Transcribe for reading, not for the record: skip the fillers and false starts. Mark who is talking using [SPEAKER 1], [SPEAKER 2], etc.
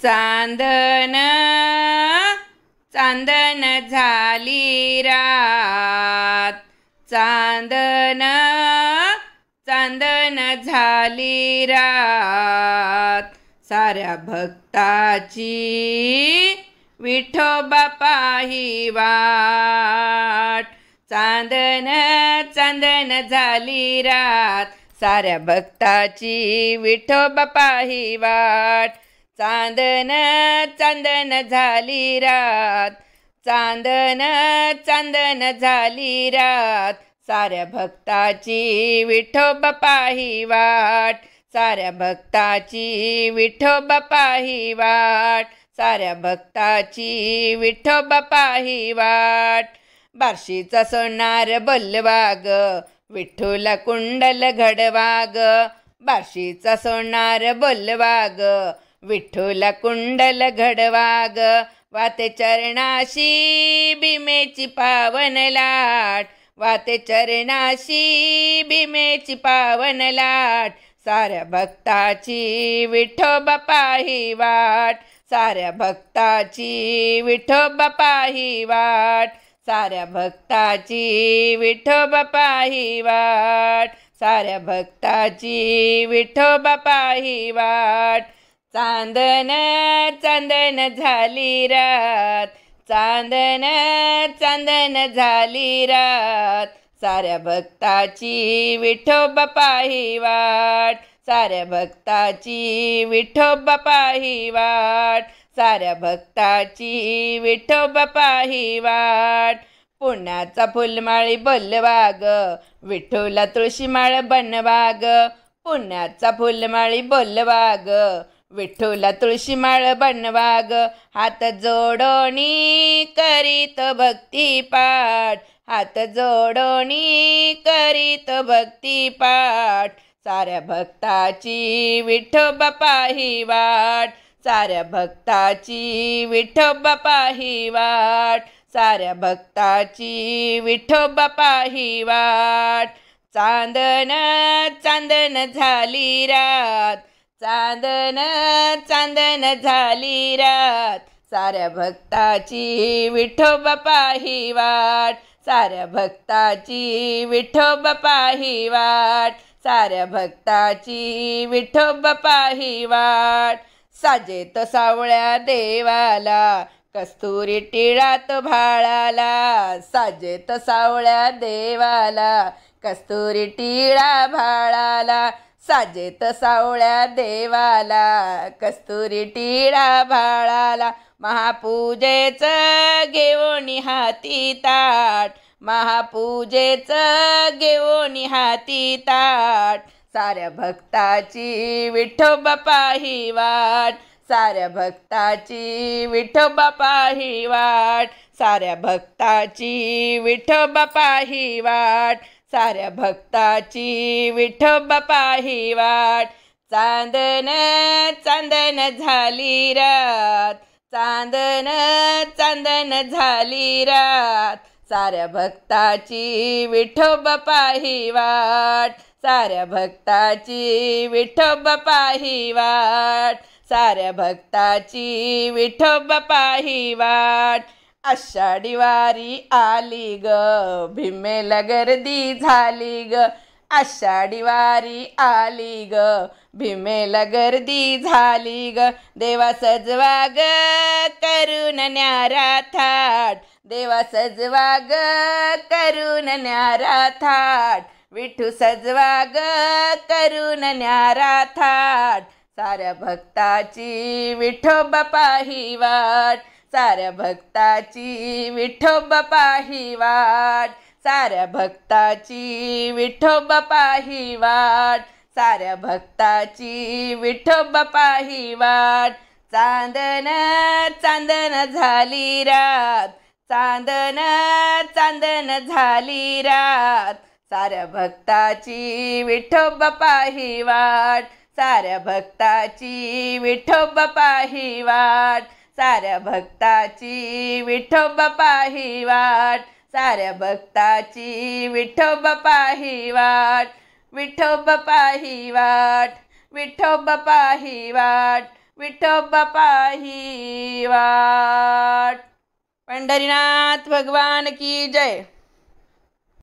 [SPEAKER 1] चांदन चांदन झाली रात, चांदन चांदन झाली रात, साऱ्या भक्ताची विठोबा पाही वाट. चांदन चांदन झाली रात, साऱ्या भक्ताची विठोबा पाही वाट. चांदन चांदन झाली रात, चांदन चांदन झाली रात, साऱ्या भक्ताची विठोबा पाही वाट. साऱ्या भक्ताची विठोबा पाही वाट, साऱ्या भक्ताची विठोबा पाही वाट. बार्शीचा सोनार बोलवा ग, विठ्ठला कुंडल घडवा ग. बार्शीचा सोनार बोलवा ग, विठ्ठला कुंडल घडवा ग. वाते चरणाशी भीमेची पावन लाट, वाते चरणाशी भीमेची पावन लाट, साऱ्या भक्ताची विठोबा पाही वाट. साऱ्या भक्ताची विठोबा पाही वाट, साऱ्या भक्ताची विठोबा पाही वाट, साऱ्या भक्ताची विठोबा पाही वाट. चांदन चांदन झाली रात, चांदन चांदन झाली रात, साऱ्या भक्ताची विठोबा पाही वाट. साऱ्या भक्ताची विठोबा पाही वाट, साऱ्या भक्ताची विठोबा पाही वाट. पुण्याचा फुलमाळी बोलवा ग, विठ्ठला तुळशीमाळ बनवा ग. पुण्याचा फुलमाळी बोलवा ग, विठ्ठला तुळशीमाळ बनवा ग. हात जोडोनी करीत भक्ती पाठ, हात जोडोनी करीत भक्ती पाठ, साऱ्या भक्ताची विठोबा पाही वाट. साऱ्या भक्ताची विठोबा पाही वाट, साऱ्या भक्ताची विठोबा पाही वाट. चांदन चांदन झाली रात, चांदन चांदन झाली रात, साऱ्या भक्ताची विठोबा पाही वाट. साऱ्या भक्ताची विठोबा पाही वाट, साऱ्या भक्ताची विठोबा पाही वाट. साजेत सावळ्या देवाला, कस्तुरी टिळात भाळाला. साजेत सावळ्या देवाला, कस्तुरी टिळा भाळाला. साजेत सावळ्या देवाला, कस्तुरी टिळा भाळाला. महापूजेच घेऊन हाती ताट, महापूजेच घेऊन हाती ताट, साऱ्या भक्ताची विठोबा पाही वाट. साऱ्या भक्ताची विठोबा पाही वाट, साऱ्या भक्ताची विठोबा पाही वाट, साऱ्या भक्ताची विठोबा पाही वाट. चांदन चांदन झाली रात, चांदन चांदन झाली रात, साऱ्या भक्ताची विठोबा पाही वाट. साऱ्या भक्ताची विठोबा पाही वाट, साऱ्या भक्ताची विठोबा पाही वाट. आषाढी वारी आली ग, भीमेला गर्दी झाली ग. आषाढी वारी आली ग, भीमेला गर्दी झाली ग. देवा सजवा ग करून न्यारा थाट, देवा सजवा ग करून न्यारा थाट, विठू सजवा ग करून न्यारा थाट, साऱ्या भक्ताची विठोबा पाही वाट. साऱ्या भक्ताची विठोबा पाही वाट, साऱ्या भक्ताची विठोबा पाही वाट, साऱ्या भक्ताची विठोबा पाही वाट. चांदन चांदन झाली रात, चांदन चांदन झाली रात, साऱ्या भक्ताची विठोबा पाही वाट. साऱ्या भक्ताची विठोबा पाही वाट, साऱ्या भक्ताची विठोबा पाही वाट, साऱ्या भक्ताची विठोबा पाही वाट. विठोबा पाही वाट, विठोबा पाही वाट, विठोबा पाही वाट. पंढरीनाथ भगवान की जय.